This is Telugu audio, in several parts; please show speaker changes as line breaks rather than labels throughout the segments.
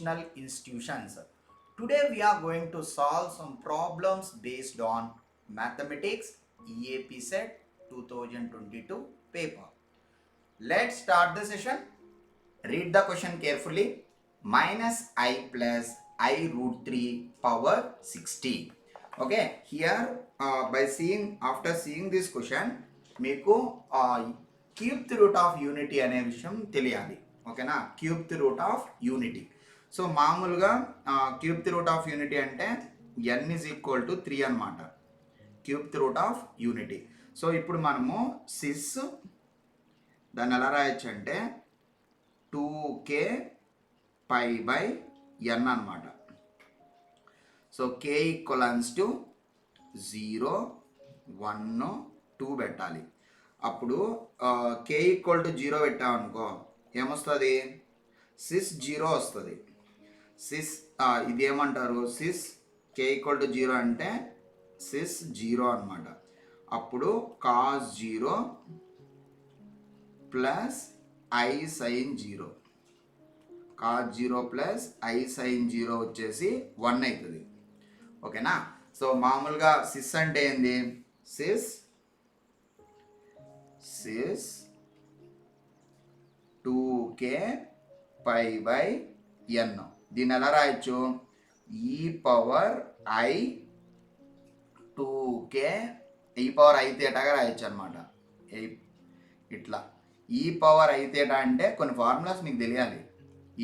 educational institutions. Today we are going to solve some problems based on mathematics EAP set 2022 paper. Let's start the session. Read the question carefully. Minus I plus I root 3 power 60. Okay, here after seeing this question, మీకు క్యూబ్త్ రూట్ ఆఫ్ యూనిటీ అనే విషయం తెలియాలి. ఓకేనా, cube root of unity. So మామూలుగా క్యూబ్త్ రూట్ ఆఫ్ యూనిటీ అంటే n ఈజ్ ఈక్వల్ టు 3 అనమాట, cube root of unity. So ఇప్పుడు మనము సిస్ దాన్ని ఎలా రాయొచ్చు అంటే 2k పై బై n అనమాట. సో k ఈక్వలన్స్ టు 0 1 2 పెట్టాలి. అప్పుడు k ఈక్వల్ టు 0 పెట్టామనుకో ఏమొస్తుంది, సిస్ 0 వస్తుంది. సిస్ ఇది ఏమంటారు, సిస్ k ఈక్వల్ టు 0 అంటే సిస్ 0 అనమాట. అప్పుడు cos 0 plus i sine 0, cos 0 plus i sine 0 వచ్చేసి 1 అవుతుంది. ఓకేనా. సో మామూలుగా సిస్ అంటే ఏంది, sys 2k pi by n. దీన్ని ఎలా రాయొచ్చు, ఈ పవర్ ఐ 2k ఈ పవర్ ఐ థీటాగా రాయొచ్చు అనమాట. ఇట్లా ఈ పవర్ ఐ థీటా అంటే కొన్ని ఫార్ములాస్ మీకు తెలియాలి.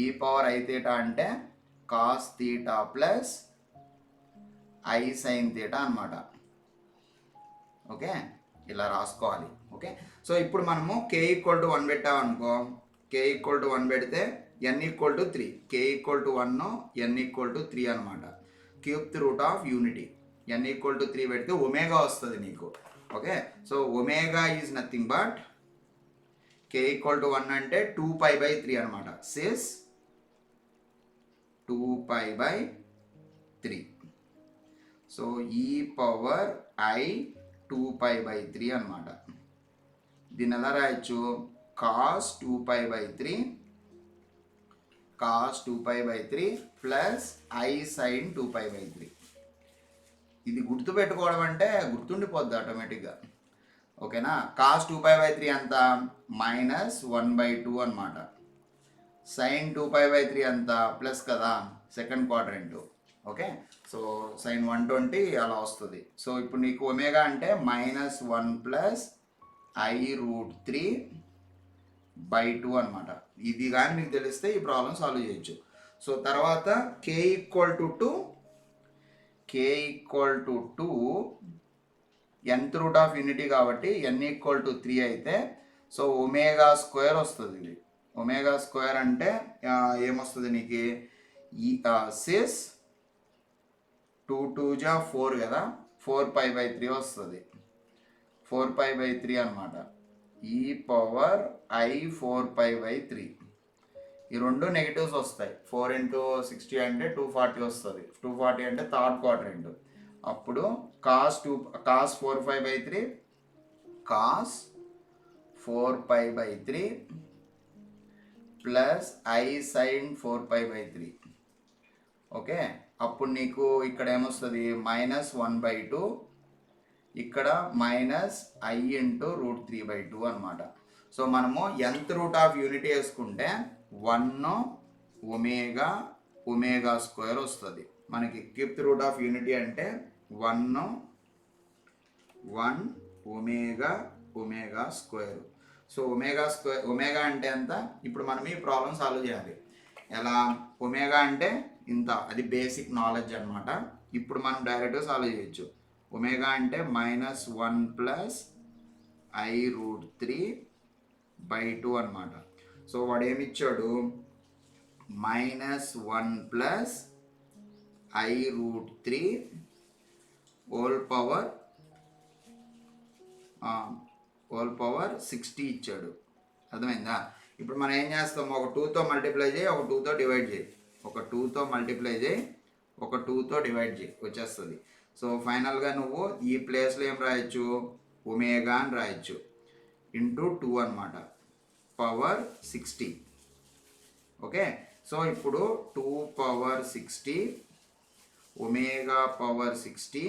ఈ పవర్ ఐ థీటా అంటే cos theta plus i sine theta అనమాట. ఓకే, ఇలా రాసుకోవాలి. ఓకే, సో ఇప్పుడు మనము k ఈక్వల్ టు 1 పెట్టామనుకో, k ఈక్వల్ టు 1 పెడితే n equal to 3, k equal to 1 n equal to 3 అనమాట. Cube root of unity n equal to 3 పెడితే ఒమేగా వస్తుంది నీకు. Okay, so omega is nothing but k equal to 1 అంటే 2 పై బై 3 అనమాట. Cis 2 pi by 3. సో ఈ పవర్ ఐ 2 పై బై 3 అనమాట. దీన్ని ఎలా రాయొచ్చు, cos 2 pi by 3, cos 2 pi by 3 plus i sine 2 pi by 3. ఇది గుర్తుపెట్టుకోవడం అంటే గుర్తుండిపోద్ది ఆటోమేటిక్గా. ఓకేనా. కాస్ 2 పై బై 3 అంత -1/2 అనమాట. సైన్ 2 పై బై 3 అంత ప్లస్ కదా, second quadrant. Okay, so sine 120 అలా వస్తుంది. సో ఇప్పుడు నీకు ఒమేగా అంటే -1 ప్లస్ ఐ రూట్ 3/2 అనమాట. ఇది కానీ నీకు తెలిస్తే ఈ ప్రాబ్లం సాల్వ్ చేయొచ్చు. సో తర్వాత k equal to 2, k equal to 2 nth route of unity కాబట్టి n ఈక్వల్ టు 3 అయితే సో ఒమేగా స్క్వేర్ వస్తుంది. ఇది ఒమేగా స్క్వేర్ అంటే ఏమొస్తుంది నీకు, ఈ సిస్ 2 2 జా 4 కదా, 4 పై బై 3 వస్తుంది. 4 పై బై 3 అనమాట. ఈ పవర్ ఐ 4 పై బై 3. ఈ రెండు నెగిటివ్స్ వస్తాయి. 4 × 60 అంటే 240 వస్తుంది. 240 అంటే థర్డ్ క్వాడ్రంట్. అప్పుడు cos 4 pi by 3, cos 4 pi by 3 plus i sine 4 pi by 3. Okay, అప్పుడు నీకు ఇక్కడ ఏమొస్తుంది, -1/2, ఇక్కడ -i × రూట్ 3/2 అనమాట. సో మనము nth రూట్ ఆఫ్ యూనిటీ వేసుకుంటే 1 ఒమేగా స్క్వేర్ వస్తుంది మనకి. క్యూబ్త్ రూట్ ఆఫ్ యూనిటీ అంటే 1 ఒమేగా స్క్వేర్. సో ఒమేగా అంటే ఎంత, ఇప్పుడు మనం ఈ ప్రాబ్లం సాల్వ్ చేయాలి. ఎలా, ఒమేగా అంటే ఇంత, అది బేసిక్ నాలెడ్జ్ అనమాట. ఇప్పుడు మనం డైరెక్ట్గా సాల్వ్ చేయొచ్చు. ఒమేగా అంటే -1 ప్లస్ ఐ రూట్ 3/2 అనమాట. సో వాడు ఏమి ఇచ్చాడు, -1 plus i root 3 whole power 60 ఇచ్చాడు. అర్థమైందా. ఇప్పుడు మనం ఏం చేస్తాం, ఒక 2తో మల్టిప్లై చేయి, ఒక 2తో డివైడ్ చేయి, ఒక 2తో మల్టిప్లై చేయి, ఒక 2తో డివైడ్ చేయి, వచ్చేస్తుంది. సో ఫైనల్గా నువ్వు ఈ ప్లేస్లో ఏం రాయొచ్చు, ఒమేగా అని రాయొచ్చు, × 2 అనమాట, పవర్ 60. ఓకే, సో ఇప్పుడు 2 power 60 ఒమేగా పవర్ 60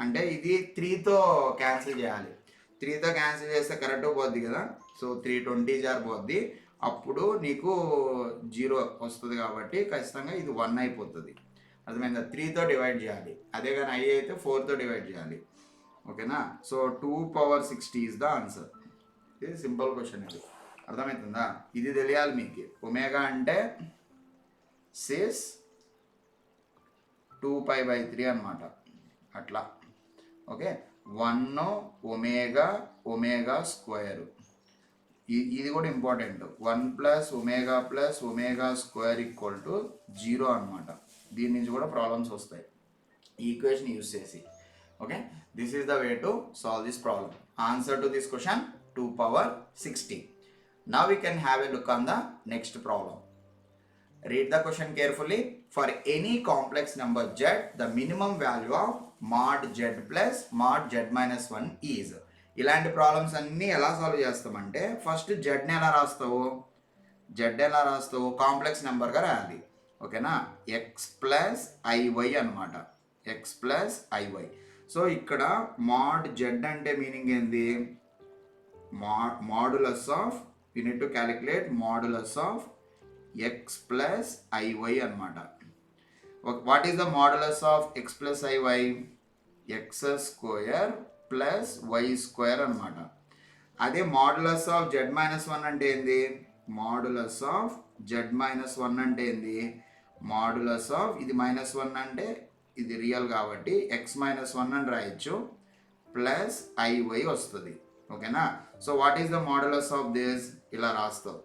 అంటే ఇది 3తో క్యాన్సిల్ చేయాలి. 3తో క్యాన్సిల్ చేస్తే కరెక్ట్ పోద్ది కదా. సో 320 పోద్ది, అప్పుడు నీకు 0 వస్తుంది కాబట్టి ఖచ్చితంగా ఇది 1 అయిపోతుంది. అర్థమైందా? 3తో డివైడ్ చేయాలి. అదే కానీ I అయితే 4తో డివైడ్ చేయాలి. ఓకేనా? So 2 power 60 is the answer. ఇది సింపుల్ క్వశ్చన్. ఇది అర్థమవుతుందా? ఇది తెలియాలి మీకు. ఒమేగా అంటే 2π/3 అనమాట. అట్లా ఓకే. 1 omega square. ఇది కూడా ఇంపార్టెంట్. 1 + ఒమేగా స్క్వేర్ = 0 అనమాట. దీని నుంచి కూడా ప్రాబ్లమ్స్ వస్తాయి ఈ ఈక్వేషన్ యూజ్ చేసి. Okay, this is the way to solve this problem. Answer to this question 2 power 60. Now we can have a look on the next problem. Read the question carefully. For any complex number z, the minimum value of mod z plus mod z minus 1 is. ఇలాంటి ప్రాబ్లమ్స్ అన్నీ ఎలా సాల్వ్ చేస్తామంటే ఫస్ట్ జెడ్ని ఎలా రాస్తావు, కాంప్లెక్స్ నెంబర్గా రాయాలి. ఓకేనా? x ప్లస్ ఐవై అనమాట. x plus i y. సో ఇక్కడ mod z అంటే మీనింగ్ ఏంది? Modulus of, you need to calculate modulus of x plus i y అనమాట. What is the modulus of x plus i y? x² plus y² అనమాట. అదే మాడ్యులస్ ఆఫ్ z-1 అంటే ఏంది? మాడ్యులస్ ఆఫ్ z-1 అంటే ఏంది? మాడ్యులస్ ఆఫ్, ఇది -1 అంటే ఇది రియల్ కాబట్టి x-1 అని రాయొచ్చు, ప్లస్ ఐవై వస్తుంది. ఓకేనా? So what is the modulus of this? ఇలా రాస్తావు,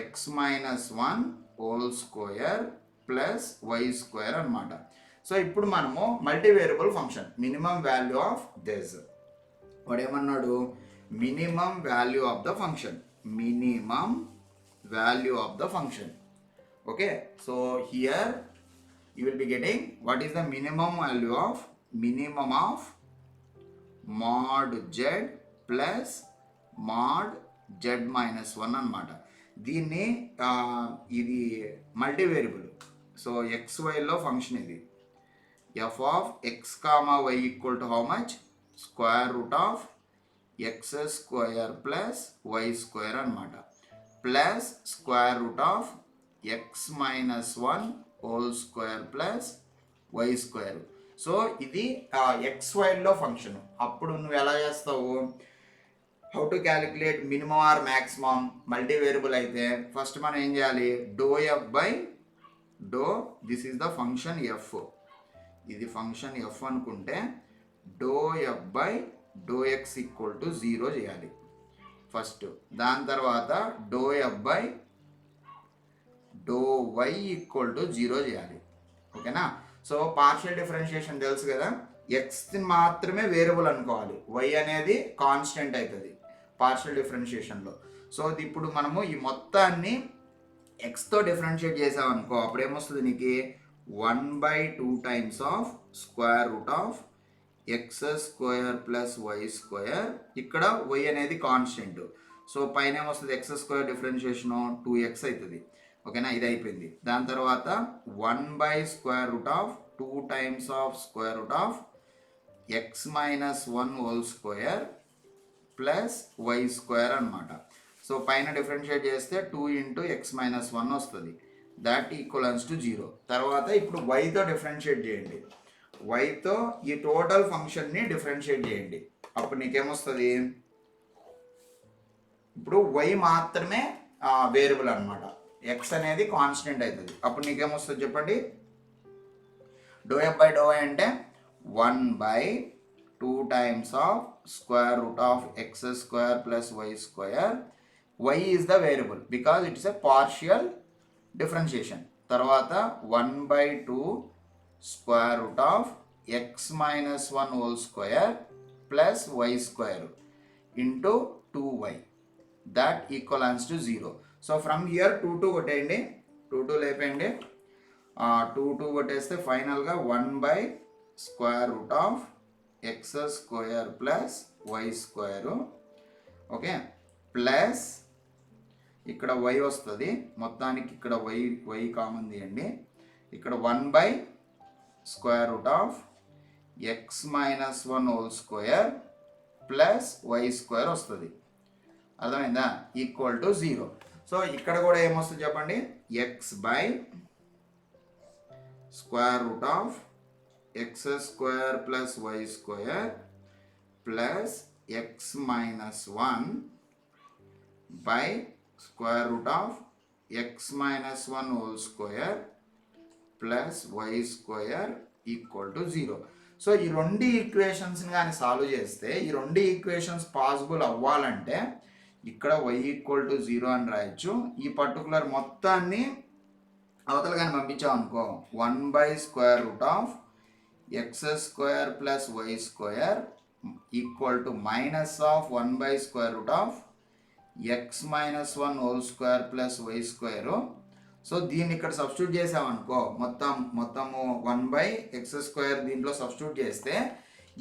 x-1² ప్లస్ y² అనమాట. సో ఇప్పుడు మనము multivariable function minimum value of this, వాడు ఏమన్నాడు? Minimum value of the function, minimum value of the function. Okay, so here you will be getting what is the minimum value of mod z plus mod z minus 1 అనమాట. దీన్ని ఇది మల్టీవేరియబుల్. సో xyలో ఫంక్షన్ ఇది. f of x, y equal to how much? Square root of x² plus y² అనమాట, plus square root of x minus 1 whole square plus y². So ఇది xyలో ఫంక్షన్. అప్పుడు నువ్వు ఎలా చేస్తావు? How to calculate minimum or maximum? Multivariable అయితే ఫస్ట్ మనం ఏం చేయాలి? Do this is the function f. ఇది ఫంక్షన్ f అనుకుంటే ∂f/∂x = 0 చేయాలి ఫస్ట్. దాని తర్వాత ∂f/∂y = 0 చేయాలి. ఓకేనా? సో పార్షియల్ డిఫరెన్షియేషన్ తెలుసు కదా, x మాత్రమే వేరియబుల్ అనుకోవాలి, y అనేది కాన్స్టెంట్ అవుతుంది పార్షియల్ డిఫరెన్షియేషన్లో. సో ఇప్పుడు మనము ఈ మొత్తాన్ని xతో డిఫరెన్షియేట్ చేసామనుకో, అప్పుడు ఏమొస్తుంది నీకు? 1/2 times of square root of x² plus y². ఇక్కడ y అనేది కాన్స్టెంట్. సో పైన ఏమొస్తుంది? x² డిఫరెన్షియేషను 2x అవుతుంది. ఓకేనా? ఇది అయిపోయింది. దాని తర్వాత 1/√2 times of square root of x minus 1 whole square plus y² అనమాట. సో పైన డిఫరెన్షియేట్ చేస్తే 2 × x minus 1 వస్తుంది. That equals to 0. తర్వాత ఇప్పుడు yతో డిఫరెన్షియేట్ చేయండి. yతో ఈ టోటల్ ఫంక్షన్ని డిఫరెన్షియేట్ చేయండి. అప్పుడు నీకేమొస్తుంది? ఇప్పుడు y మాత్రమే వేరియబుల్ అనమాట, x అనేది కాన్స్టెంట్ అవుతుంది. అప్పుడు నీకేమొస్తుంది చెప్పండి? ∂f/∂y అంటే 1/2 times of square root of x² plus y². y is the variable because it's a partial differentiation. తర్వాత 1/2 square root of x minus 1 whole square plus y² into 2y. That equals to 0. So from here 2 కొట్టేయండి, 2 లేపేయండి. 2 కొట్టేస్తే ఫైనల్గా 1/√ఆఫ్ x² plus y². Okay, plus ఇక్కడ y వస్తుంది, మొత్తానికి ఇక్కడ y కామన్ తీయండి. ఇక్కడ 1/√(x - 1) whole square plus y² వస్తుంది. అర్థమైందా? Equal to 0. సో ఇక్కడ కూడా ఏమొస్తుంది చెప్పండి, x/√(x² + y² plus x - 1 (x - 1) whole square plus y² equal to 0. So ఈ రెండు ఈక్వేషన్స్ని కానీ సాల్వ్ చేస్తే, ఈ రెండు ఈక్వేషన్స్ పాసిబుల్ అవ్వాలంటే ఇక్కడ y ఈక్వల్ టు 0 అని రాయొచ్చు. ఈ పర్టికులర్ మొత్తాన్ని అవతల కానీ పంపించాం అనుకో, 1/√(x² + y² equal to -1/√(x - 1) whole square plus y². So దీన్ని ఇక్కడ సబ్స్టిట్యూట్ చేసామనుకో, మొత్తము 1/x² దీంట్లో సబ్స్టిట్యూట్ చేస్తే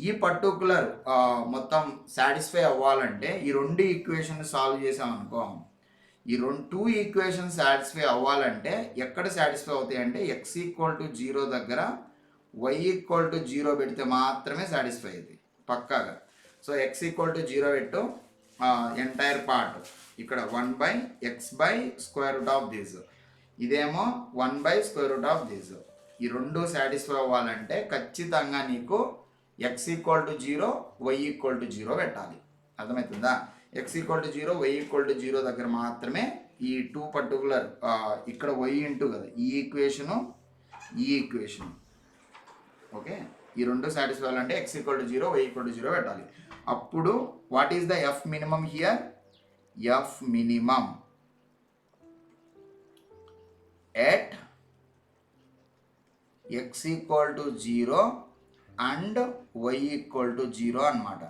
ఈ పర్టికులర్ మొత్తం సాటిస్ఫై అవ్వాలంటే ఈ రెండు ఈక్వేషన్ సాల్వ్ చేసామనుకో, ఈ టూ ఈక్వేషన్ సాటిస్ఫై అవ్వాలంటే ఎక్కడ సాటిస్ఫై అవుతాయి అంటే x ఈక్వల్ టు 0 దగ్గర y ఈక్వల్ టు 0 పెడితే మాత్రమే సాటిస్ఫై అవుతుంది పక్కాగా. సో x ఈక్వల్ టు 0 పెట్టు, ఎంటైర్ పార్ట్ ఇక్కడ 1/x/√(this), ఇదేమో 1/√(this). ఈ రెండు సాటిస్ఫై అవ్వాలంటే ఖచ్చితంగా నీకు x equal to 0 y equal to 0 పెట్టాలి. అర్థమవుతుందా? x equal to 0 y equal to 0 దగ్గర మాత్రమే ఈ టూ పర్టికులర్ ఇక్కడ y ఇంటూ కదా ఈ ఈక్వేషను ఓకే, ఈ రెండు సాటిస్ఫై అవ్వాలంటే x equal to 0 y equal to 0 పెట్టాలి. అప్పుడు what is the f minimum here? f minimum at x equal to 0 and y equal to 0 అనమాట.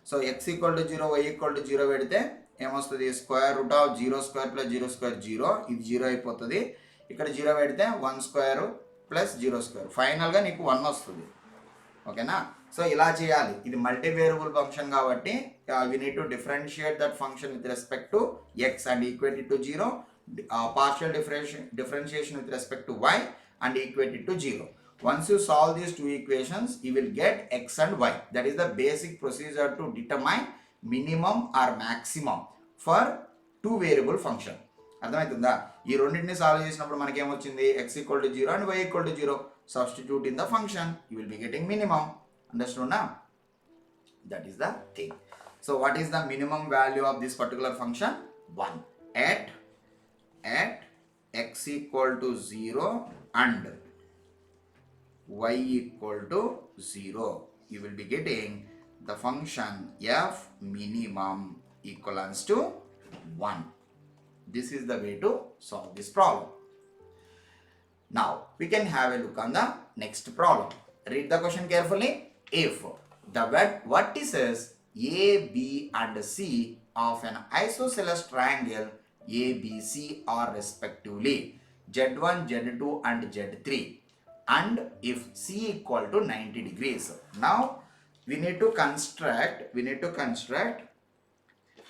So x equal to 0 y equal to 0 పెడితే ఏమొస్తుంది? (0² + 0² + 0) ఇది 0 అయిపోతుంది. ఇక్కడ 0 పెడితే 1² + 0², ఫైనల్గా నీకు 1 వస్తుంది. ఓకేనా? సో ఇలా చేయాలి. ఇది మల్టీ వేరియబుల్ ఫంక్షన్ కాబట్టి we need to differentiate that function with respect to x and equate it to 0, partial differentiation with respect to y and equate it to 0. Once you solve these two equations, you will get x and y. That is the basic procedure to determine minimum or maximum for two variable function. అర్థమవుతుందా? ఈ రెండింటిని సాల్వ్ చేసినప్పుడు మనకి ఏమొచ్చింది? x equal to 0 and y equal to 0. Substitute in the function, you will be getting minimum. Understood now? That is the thing. So what is the minimum value of this particular function? 1 at x equal to 0 and y equal to 0. You will be getting the function f minimum equals to 1. This is the way to solve this problem. Now we can have a look on the next problem. Read the question carefully. If the vertices A, B and C of an isosceles triangle ABC are respectively Z1, Z2 and Z3, and if C equal to 90 degrees. Now we need to construct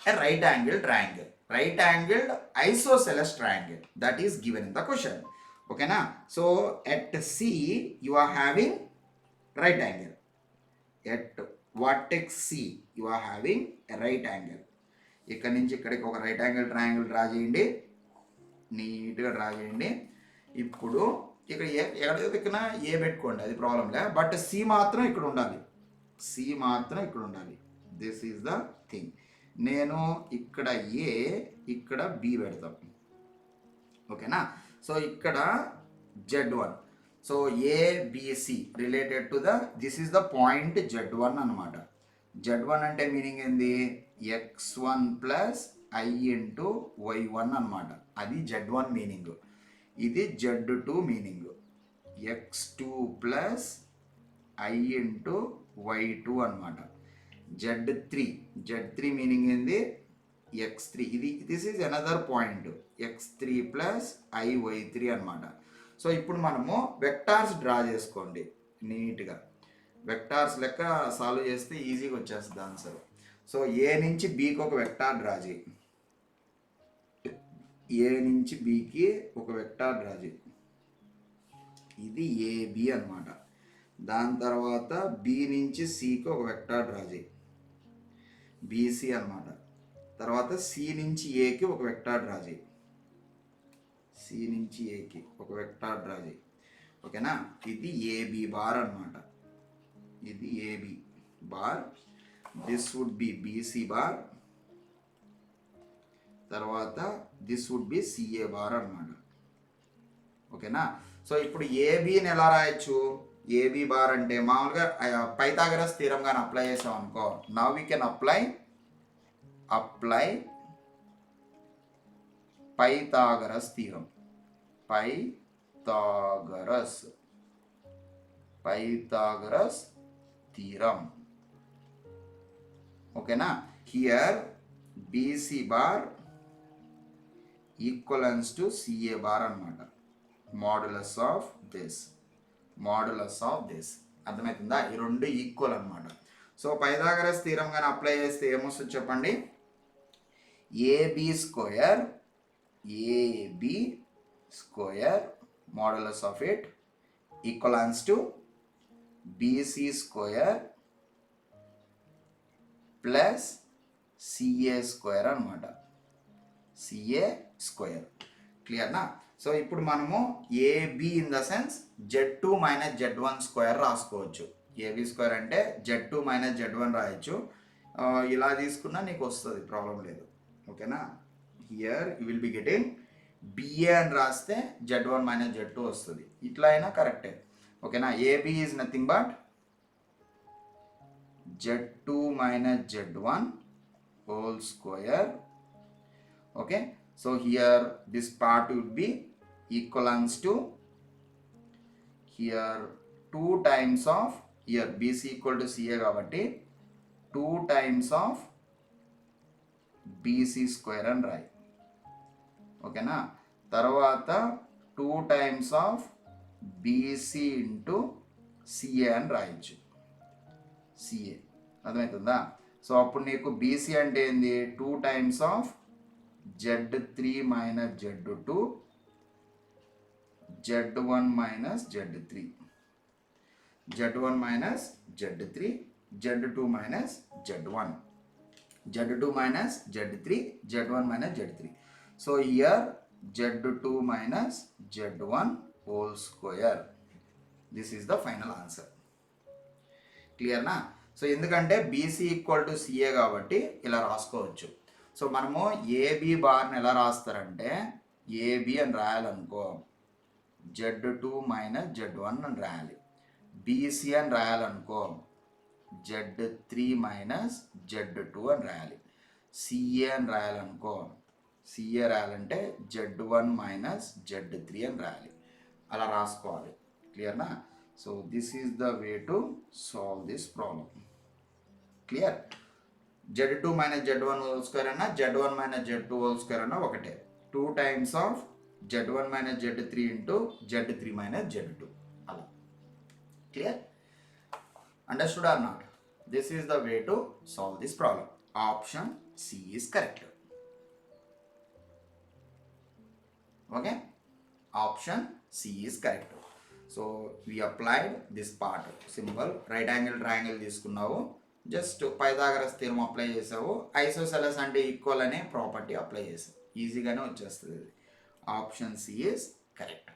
a right angle triangle, right angled isosceles triangle that is given in the question. Okay na? So at C you are having right angle, at vertex C you are having a right angle. ఇక్కడ నుంచి ఇక్కడికి ఒక రైట్ యాంగిల్ ట్రయాంగిల్ డ్రా చేయండి, నీట్గా డ్రా చేయండి. ఇప్పుడు ఇక్కడ ఎక్కడ ఎక్కినా ఏ పెట్టుకోండి, అది ప్రాబ్లంలే, బట్ సి మాత్రం ఇక్కడ ఉండాలి. This is the thing. నేను ఇక్కడ ఏ, ఇక్కడ బి పెడతాం. ఓకేనా? సో ఇక్కడ Z1. So ABC related to this is the point Z1 అనమాట. Z1 అంటే మీనింగ్ ఏంది? x1 plus i into y1 అనమాట. అది Z1 మీనింగ్. ఇది Z2 meaning, x2 plus i into y2 అనమాట. Z3 మీనింగ్ ఏంది? x3. This is another point, x3 plus i y3 అనమాట. సో ఇప్పుడు మనము వెక్టార్స్ డ్రా చేసుకోండి నీట్గా. వెక్టార్స్ లెక్క సాల్వ్ చేస్తే ఈజీగా వచ్చేస్తుంది ఆన్సర్. సో ఏ నుంచి బీకి ఒక వెక్టార్ డ్రా చేయి. ఏ నుంచి బికి ఒక వెక్టార్ డ్రా చేయి. ఇది ఏబి అనమాట. దాని తర్వాత బి నుంచి సికి ఒక వెక్టార్ డ్రా చేయి, బీసీ అనమాట. తర్వాత సి నుంచి ఏకి ఒక వెక్టార్ డ్రా చేయి, సి నుంచి ఏకి ఒక వెక్టార్ డ్రా చేయి. ఓకేనా? ఇది ఏబి బార్ అనమాట. ఇది AB bar. This would be BC bar. తర్వాత this would be CA bar అనమాట. ఓకేనా? సో ఇప్పుడు ఏబిని ఎలా రాయొచ్చు? ఏబి బార్ అంటే మామూలుగా పైథాగరస్ థీరం కానీ అప్లై చేసాం అనుకో, now we can apply Pythagoras theorem. Pythagoras theorem. ఓకేనా? Here BC bar equals to CA bar అనమాట. Modulus of this. అర్థమవుతుందా? ఈ రెండు ఈక్వల్ అనమాట. సో పైథాగరస్ థీరం కానీ అప్లై చేస్తే ఏమొస్తుంది చెప్పండి? AB square modulus of it equals to BC square plus CA square అనమాట. CA square. క్లియర్నా? సో ఇప్పుడు మనము AB in the sense Z2 minus Z1 square రాసుకోవచ్చు. ఏబి స్క్వేర్ అంటే Z2 మైనస్ Z1 రాయొచ్చు. ఇలా తీసుకున్నా నీకు వస్తుంది, ప్రాబ్లం లేదు. ఓకేనా? Here you will be getting BA అని రాస్తే Z1 మైనస్ Z2 వస్తుంది. ఇట్లా అయినా కరెక్టే. ఓకేనా? AB is nothing but Z2 minus Z1 whole square. Okay, so here this part would be equivalence to here 2 times of here BC equal to CA కాబట్టి 2 times of BC square అని రాయి. ఓకేనా? తర్వాత 2 times of BC into CA అని రాయొచ్చు. CA అర్థమవుతుందా? సో అప్పుడు నీకు బీసీ అంటే ఏంది? 2 times of Z3 minus Z2 Z1 minus Z3 Z1 minus Z3 Z2 minus Z1 Z2 minus Z3 Z1 minus Z3. So here Z2 minus Z1 whole square. This is the final answer. Clear na? So ఎందుకంటే బీసీ ఈక్వల్ టు సిఏ కాబట్టి ఇలా రాసుకోవచ్చు. సో మనము ఏబి బార్ని ఎలా రాస్తారంటే, ఏబి అని రాయాలనుకో Z2 మైనస్ Z1 అని రాయాలి. బీసీ అని రాయాలనుకో Z3 మైనస్ Z2 అని రాయాలి. సిఏ అని రాయాలనుకో, సిఏ రాయాలంటే Z1 మైనస్ Z3 అని రాయాలి. అలా రాసుకోవాలి. క్లియర్నా? So this is the way to solve this problem. Clear? Z2 minus Z1 whole square అన్నా Z1 minus Z2 whole square అన్నా ఒకటే. 2 times of Z1 minus Z3 into Z3 minus Z2 అలా. Clear? Understood or not? This is the way to solve this problem. Option C is correct. Okay? Option C is correct. So we applied this part. Simple right angle triangle తీసుకున్నావు, జస్ట్ పైథాగరస్ థీరం అప్లై చేసావు, ఐసోసెలస్ అంటే ఈక్వల్ అనే ప్రాపర్టీ అప్లై చేసావు, ఈజీగానే వచ్చేస్తుంది. Option C is correct.